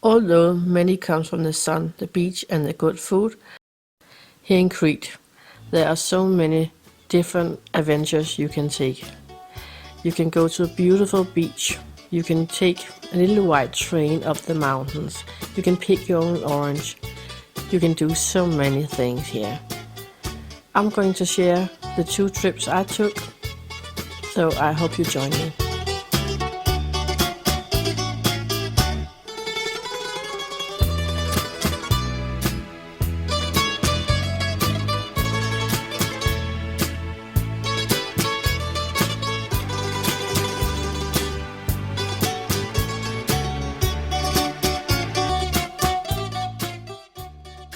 Although many comes from the sun, the beach and the good food, here in Crete there are so many different adventures you can take. You can go to a beautiful beach, you can take a little white train up the mountains, you can pick your own orange, you can do so many things here. I'm going to share the 2 trips I took, so I hope you join me.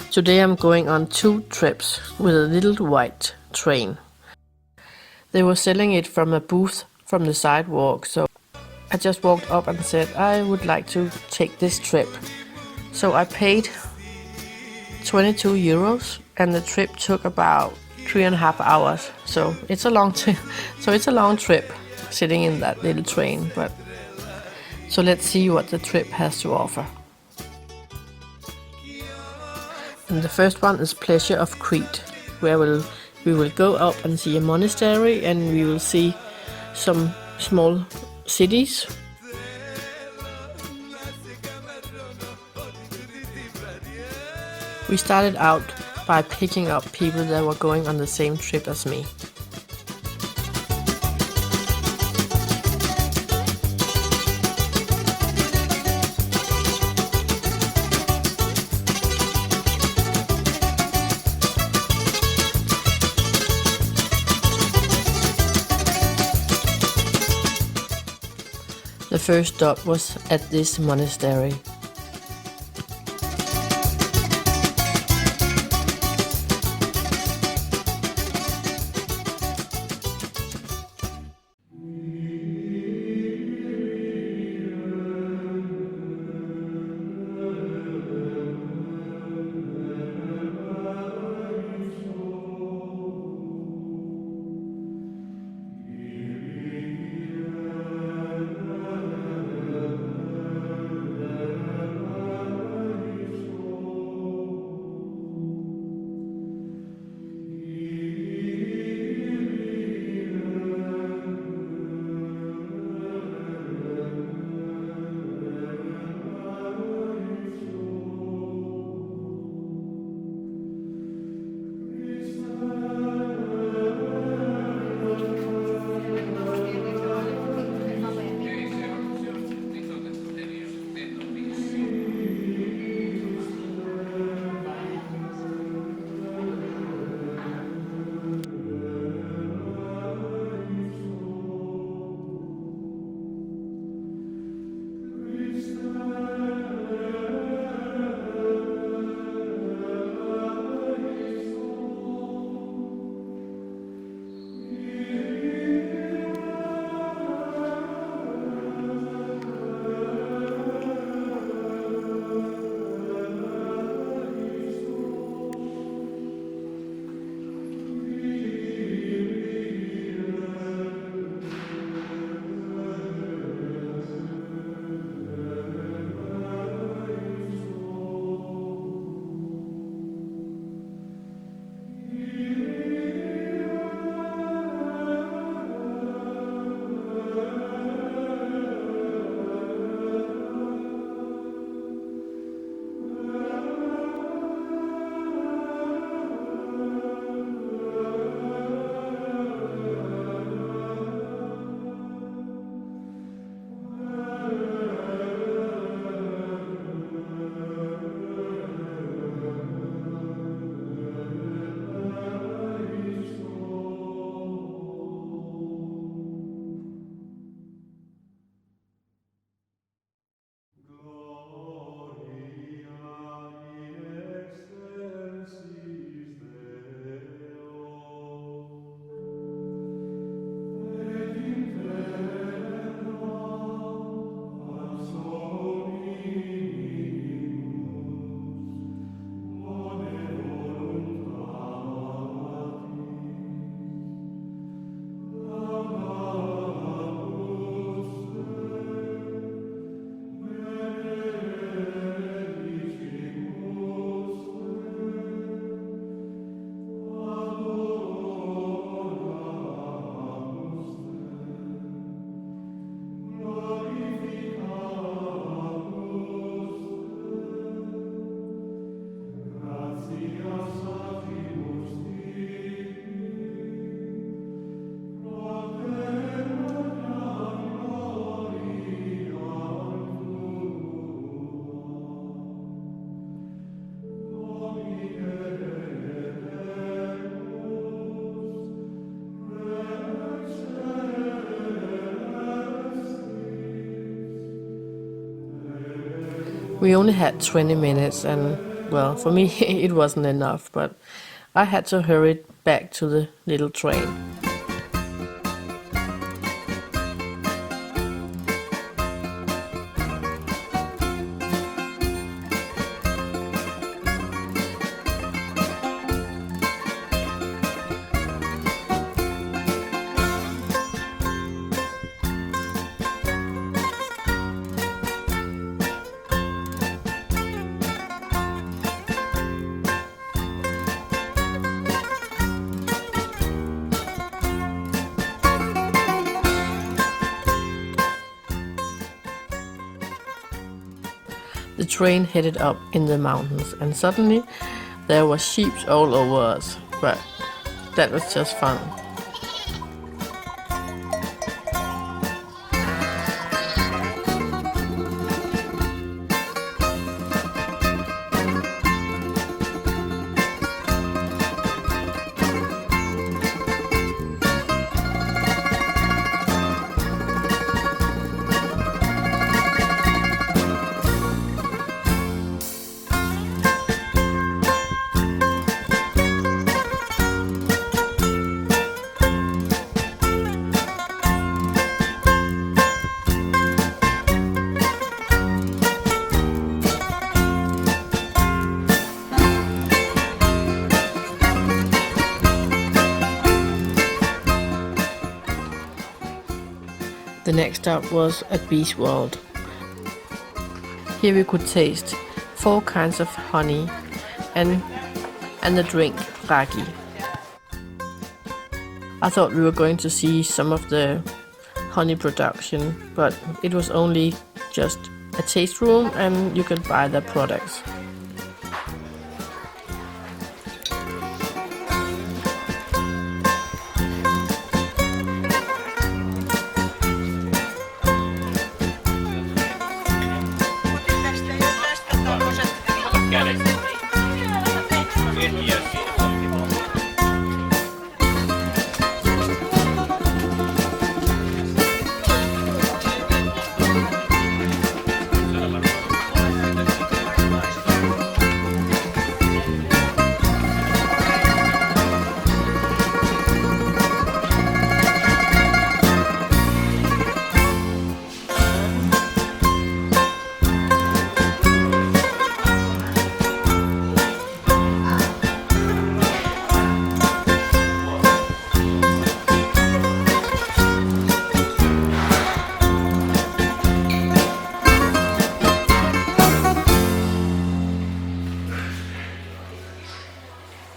Today I'm going on 2 trips with a little white train. They were selling it from a booth from the sidewalk, so I just walked up and said I would like to take this trip. So I paid 22 euros and the trip took about 3.5 hours. So it's a long trip sitting in that little train. So let's see what the trip has to offer. And the first one is Pleasure of Crete, where we will go up and see a monastery and we will see some small cities. We started out by picking up people that were going on the same trip as me. The first stop was at this monastery. We only had 20 minutes and, well, for me it wasn't enough, but I had to hurry back to the little train. The train headed up in the mountains, and suddenly there were sheep all over us, but that was just fun. The next stop was at Beach World. Here we could taste 4 kinds of honey and the drink ragi. I thought we were going to see some of the honey production, but it was only just a taste room and you could buy the products.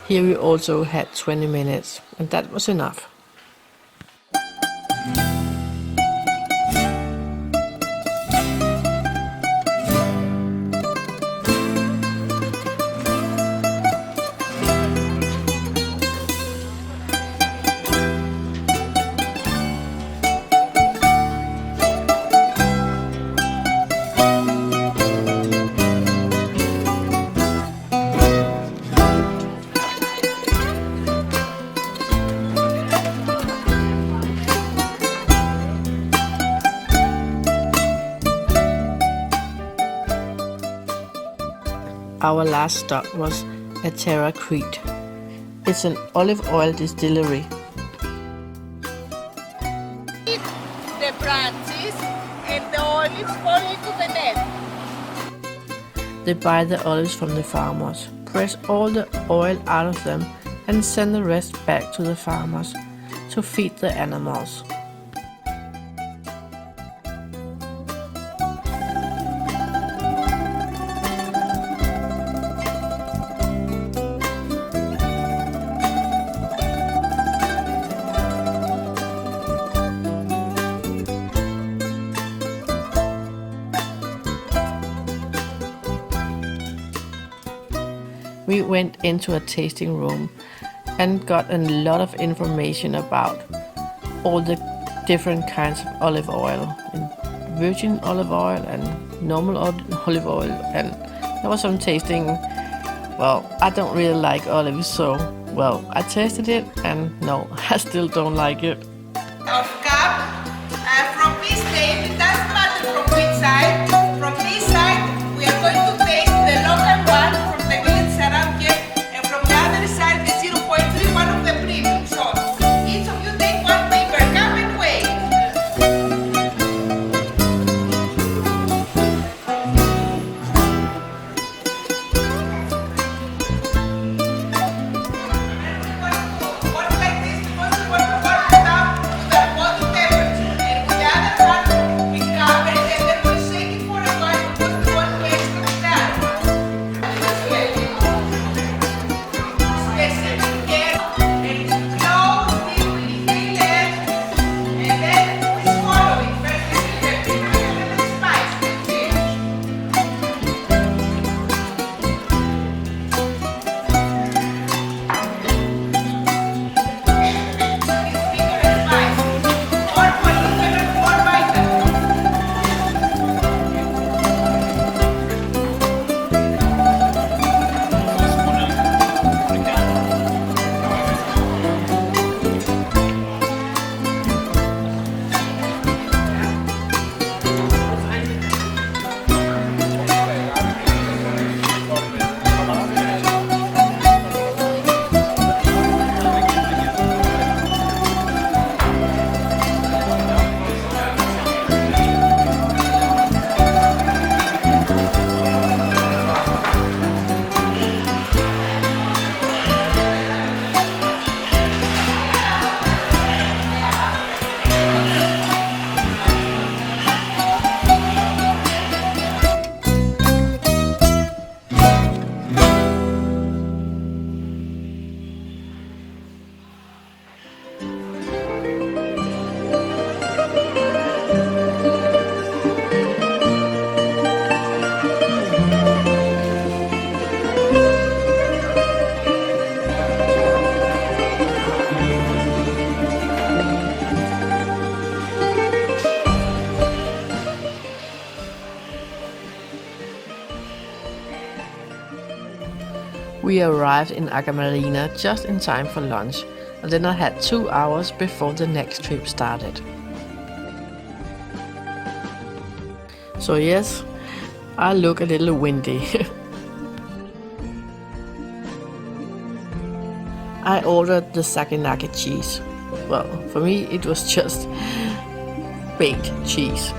Here we also had 20 minutes, and that was enough. Our last stop was at Crete. It's an olive oil distillery. The branches and the olives fall into the net. They buy the olives from the farmers, press all the oil out of them, and send the rest back to the farmers to feed the animals. We went into a tasting room and got a lot of information about all the different kinds of olive oil, virgin olive oil and normal olive oil, and there was some tasting. Well, I don't really like olives, so well, I tasted it and no, I still don't like it. Of cup from this state, it doesn't matter from which side. From this side, we are going We arrived in Agamarina just in time for lunch, and then I had 2 hours before the next trip started. So yes, I look a little windy. I ordered the Sakinaki cheese. Well, for me it was just baked cheese.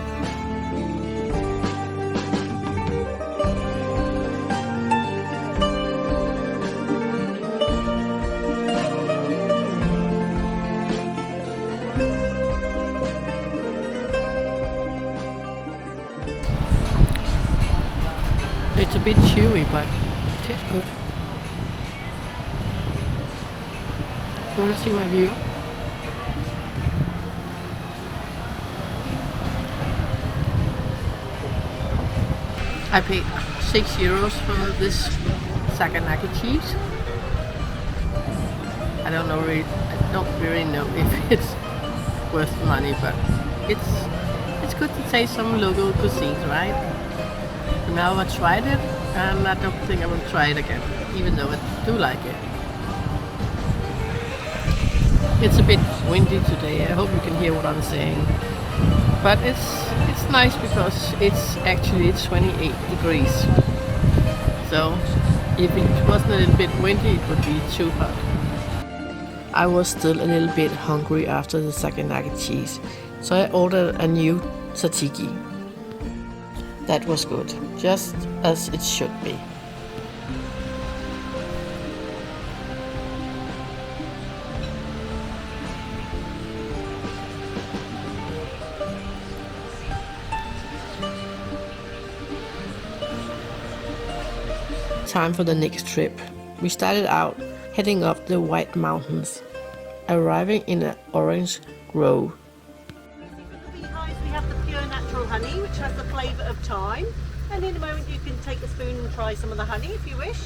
It's a bit chewy, but it tastes good. You want to see my view? I paid €6 for this Sakinaki cheese. I don't really know if it's worth the money, but it's good to taste some local cuisines, right? So now I tried it, and I don't think I will try it again, even though I do like it. It's a bit windy today. I hope you can hear what I'm saying. But it's nice because it's actually 28 degrees. So if it wasn't a little bit windy, it would be too hot. I was still a little bit hungry after the Sakinaki cheese, so I ordered a new tzatziki. That was good, just as it should be. Time for the next trip. We started out heading up the White Mountains, arriving in an orange grove. For the beehives we have the pure natural honey, which has the flavour of thyme, and in a moment you can take a spoon and try some of the honey if you wish.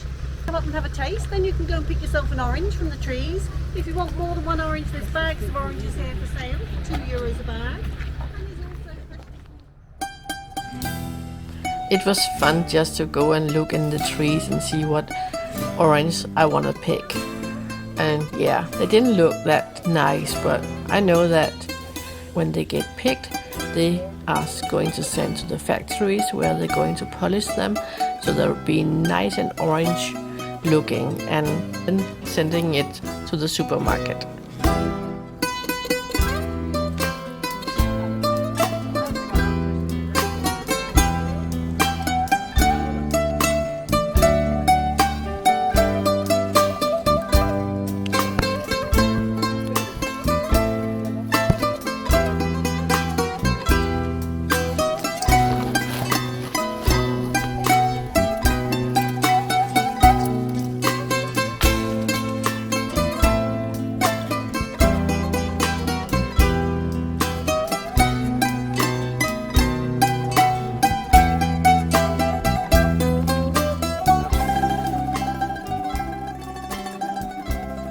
Come up and have a taste, then you can go and pick yourself an orange from the trees. If you want more than one orange, there's bags of oranges here for sale, €2 a bag. It was fun just to go and look in the trees and see what orange I want to pick. And yeah, they didn't look that nice, but I know that when they get picked, they are going to send to the factories where they're going to polish them, so they'll be nice and orange looking, and then sending it to the supermarket.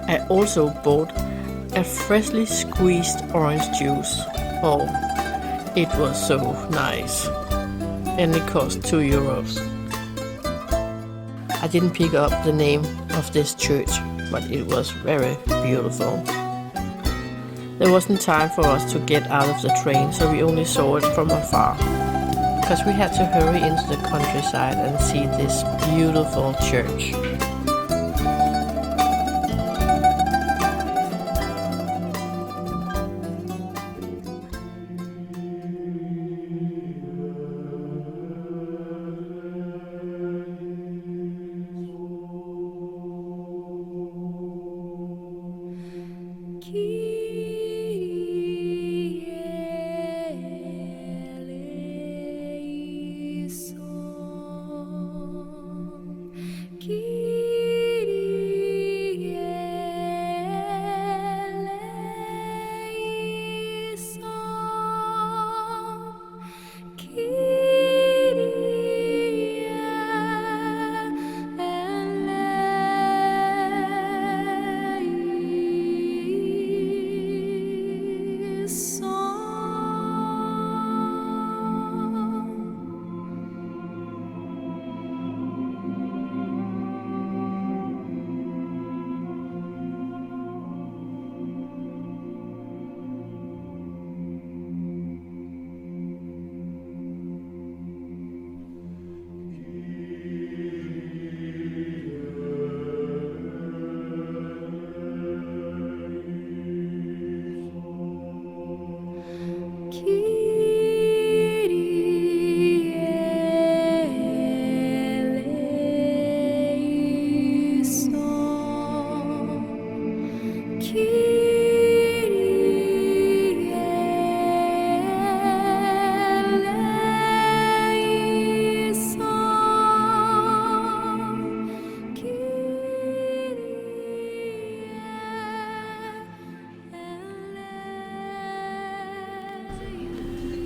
I also bought a freshly squeezed orange juice. Oh, it was so nice. And it cost €2. I didn't pick up the name of this church, but it was very beautiful. There wasn't time for us to get out of the train, so we only saw it from afar, because we had to hurry into the countryside and see this beautiful church. Keep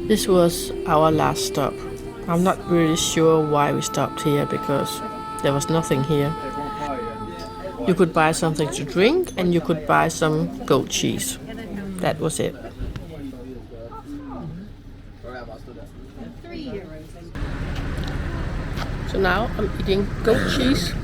This was our last stop. I'm not really sure why we stopped here because there was nothing here. You could buy something to drink and you could buy some goat cheese. That was it. So now I'm eating goat cheese.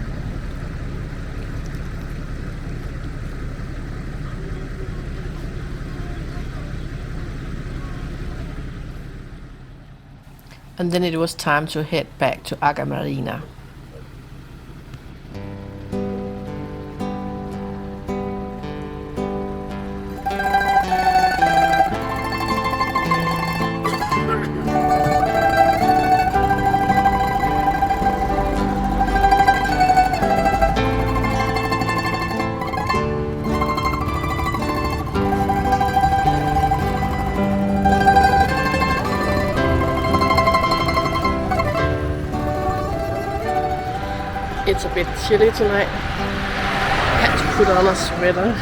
And then it was time to head back to Marina. It's a bit chilly tonight. I had to put on a sweater.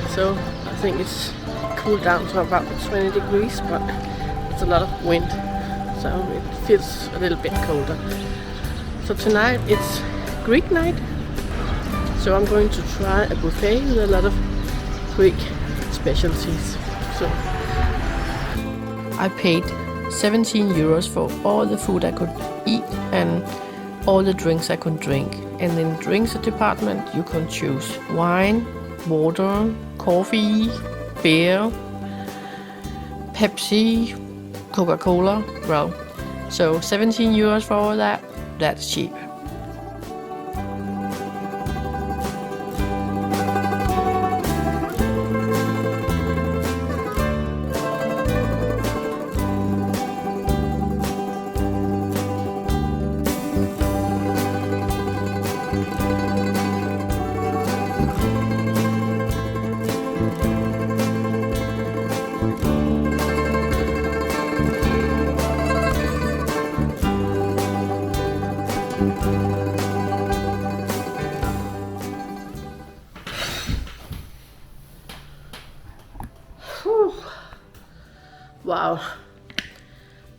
So I think it's cooled down to about 20 degrees, but it's a lot of wind. So it feels a little bit colder. So tonight it's Greek night. So I'm going to try a buffet with a lot of Greek specialties. So I paid 17 euros for all the food I could eat and all the drinks I could drink. And in the drinks department you can choose wine, water, coffee, beer, Pepsi, Coca-Cola. Well, so 17 euros for all that, that's cheap. Whew. Wow,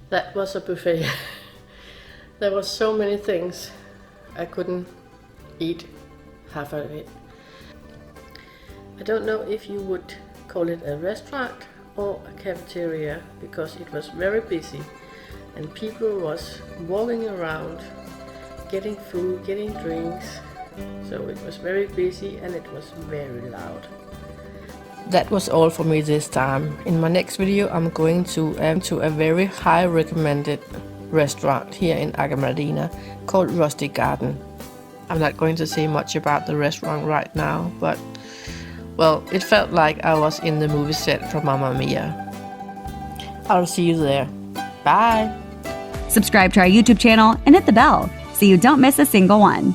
that was a buffet. There were so many things. I couldn't eat half of it. I don't know if you would call it a restaurant or a cafeteria because it was very busy and people was walking around getting food, getting drinks. So it was very busy and it was very loud. That was all for me this time. In my next video I'm going to a very high recommended restaurant here in Marina called Rustic Garden. I'm not going to say much about the restaurant right now, but well, it felt like I was in the movie set from Mamma Mia. I'll see you there. Bye! Subscribe to our YouTube channel and hit the bell so you don't miss a single one.